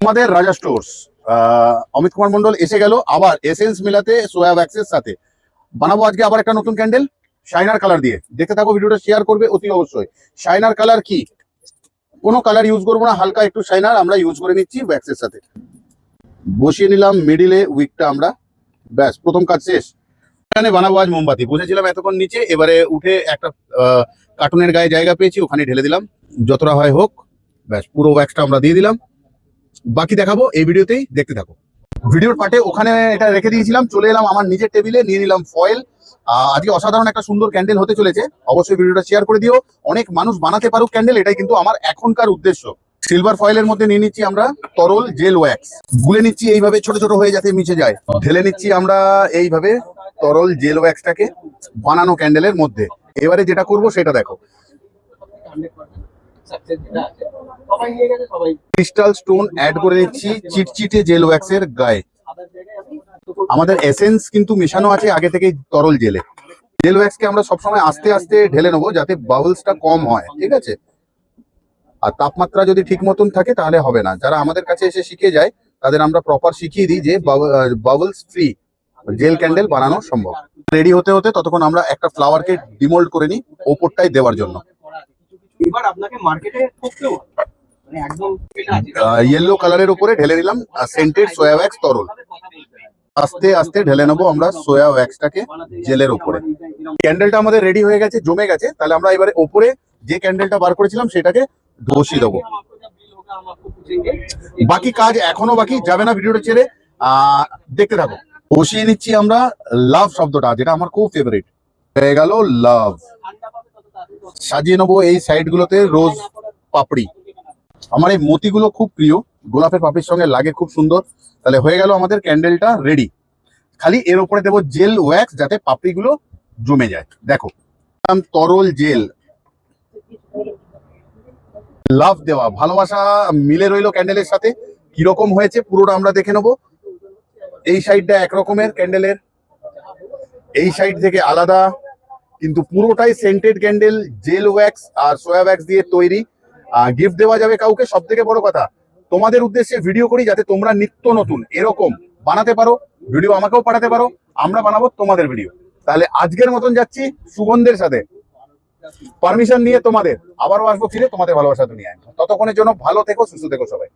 আমাদের রাজা স্টোর্স অমিত কুমার মন্ডল এসে গেল আবার এসেন্স মিলাতে সোয়া ওয়্যাক্সের সাথে। বানাবো আজকে আবার একটা নতুন ক্যান্ডেল শাইনার কালার দিয়ে। দেখতে থাকো, ভিডিওটা শেয়ার করবে অতি অবশ্যই। শাইনার কালার কি, কোনো কালার ইউজ করবো না, হালকা একটু শাইনার আমরা ইউজ করে নিচ্ছি ওয়্যাক্সের সাথে। বসিয়ে নিলাম মিডিলে উইকটা আমরা, ব্যাস প্রথম কাজ শেষ। এখানে বানাবো আজ মোমবাতি, বসেছিলাম এতক্ষণ নিচে, এবারে উঠে একটা কার্টুনের গায়ে জায়গা পেয়েছি, ওখানে ঢেলে দিলাম, যতটা হয় হোক। ব্যাস পুরো ওয়্যাক্সটা আমরা দিয়ে দিলাম, বাকি দেখাবো এই ভিডিওতেই, দেখতে থাকো। ভিডিওর পার্টে ওখানে এটা রেখে দিয়েছিলাম, চলে এলাম আমার নিজের টেবিলে, নিয়ে নিলাম ফয়েল। আজকে অসাধারণ একটা সুন্দর ক্যান্ডেল হতে চলেছে, অবশ্যই ভিডিওটা শেয়ার করে দিও, অনেক মানুষ বানাতে পারুক ক্যান্ডেল, এটাই কিন্তু আমার এখনকার উদ্দেশ্য। সিলভার ফয়েলের মধ্যে নিয়ে নিচ্ছি আমরা তরল জেল ওয়্যাক্স, গুলে নিচ্ছি এইভাবে ছোট ছোট হয়ে যাতে মিশে যায়, ঢেলে নিচ্ছি আমরা এইভাবে তরল জেল ওয়্যাক্সটাকে বানানো ক্যান্ডেলের মধ্যে। এবারে যেটা করব সেটা দেখো, ক্রিস্টাল স্টোন অ্যাড করে নিচ্ছি চিটচিটে জেল ওয়্যাক্সের গায়ে। আমাদের এসেন্স কিন্তু মেশানো আছে আগে থেকে তরল জেলে। জেল ওয়্যাক্সকে আমরা সবসময় আস্তে আস্তে ঢেলে নেবো যাতে বাবলসটা কম হয়, ঠিক আছে? আর তাপমাত্রা যদি ঠিক মতন থাকে তাহলে হবে না। যারা আমাদের কাছে এসে শিখে যায় তাদের আমরা প্রপার শিখিয়ে দিই যে বাবলস ফ্রি জেল ক্যান্ডেল বানানো সম্ভব। রেডি হতে হতে ততক্ষণ আমরা একটা ফ্লাওয়ারকে ডিমোল্ড করে নিই ওপরটাই দেওয়ার জন্য। এবার আপনাকে মার্কেটে করতে হবে, মানে একদম ইয়েলো কালারের উপরে ঢেলে নিলাম সেন্টেড সোয়া ওয়্যাক্স তরল। আস্তে আস্তে ঢেলে নেবো আমরা সোয়া ওয়্যাক্সটাকে জেলের উপরে। ক্যান্ডেলটা আমাদের রেডি হয়ে গেছে, জমে গেছে, তাহলে আমরা এবারে ওপরে যে ক্যান্ডেলটা বার করেছিলাম সেটাকে বসিয়ে দেবো। বাকি কাজ এখনো বাকি, যাবে না ভিডিওটা ছেড়ে, দেখতে থাকো। বসিয়ে নিচ্ছি আমরা লাভ শব্দটা, যেটা আমার খুব ফেভারিট হয়ে গেল লাভ। সাজিয়ে নেবো এই সাইড গুলোতে রোজ পাপড়ি। আমার এই মতিগুলো খুব প্রিয়, গোলাপের পাপড়ির সঙ্গে লাগে, খুব সুন্দর। তাহলে হয়ে গেল আমাদের ক্যান্ডেলটা রেডি। খালি এর উপরে দেবো জেল ওয়্যাক্স যাতে পাপড়িগুলো জমে যায়। দেখো তরল জেল, লাভ দেওয়া, ভালোবাসা মিলে রইলো ক্যান্ডেলের সাথে। কিরকম হয়েছে পুরোটা আমরা দেখে নেবো। এই সাইডটা একরকমের ক্যান্ডেলের, এই সাইড থেকে আলাদা, কিন্তু পুরোটাই সেন্টেড ক্যান্ডেল জেল ওয়্যাক্স আর সোয়া ওয়্যাক্স দিয়ে তৈরি। গিফট দেওয়া যাবে কাউকে। সব থেকে বড় কথা, তোমাদের উদ্দেশ্যে ভিডিও করি যাতে তোমরা নিত্য নতুন এরকম বানাতে পারো, ভিডিও আমাকেও পাঠাতে পারো, আমরা বানাবো তোমাদের ভিডিও। তাহলে আজকের মতন যাচ্ছি সুগন্ধের সাথে, পারমিশন নিয়ে তোমাদের আবারও আসবো ফিরে তোমাদের ভালোবাসা দুনিয়ায়। ততক্ষণের জন্য ভালো থেকো, সুস্থ থেকো সবাই।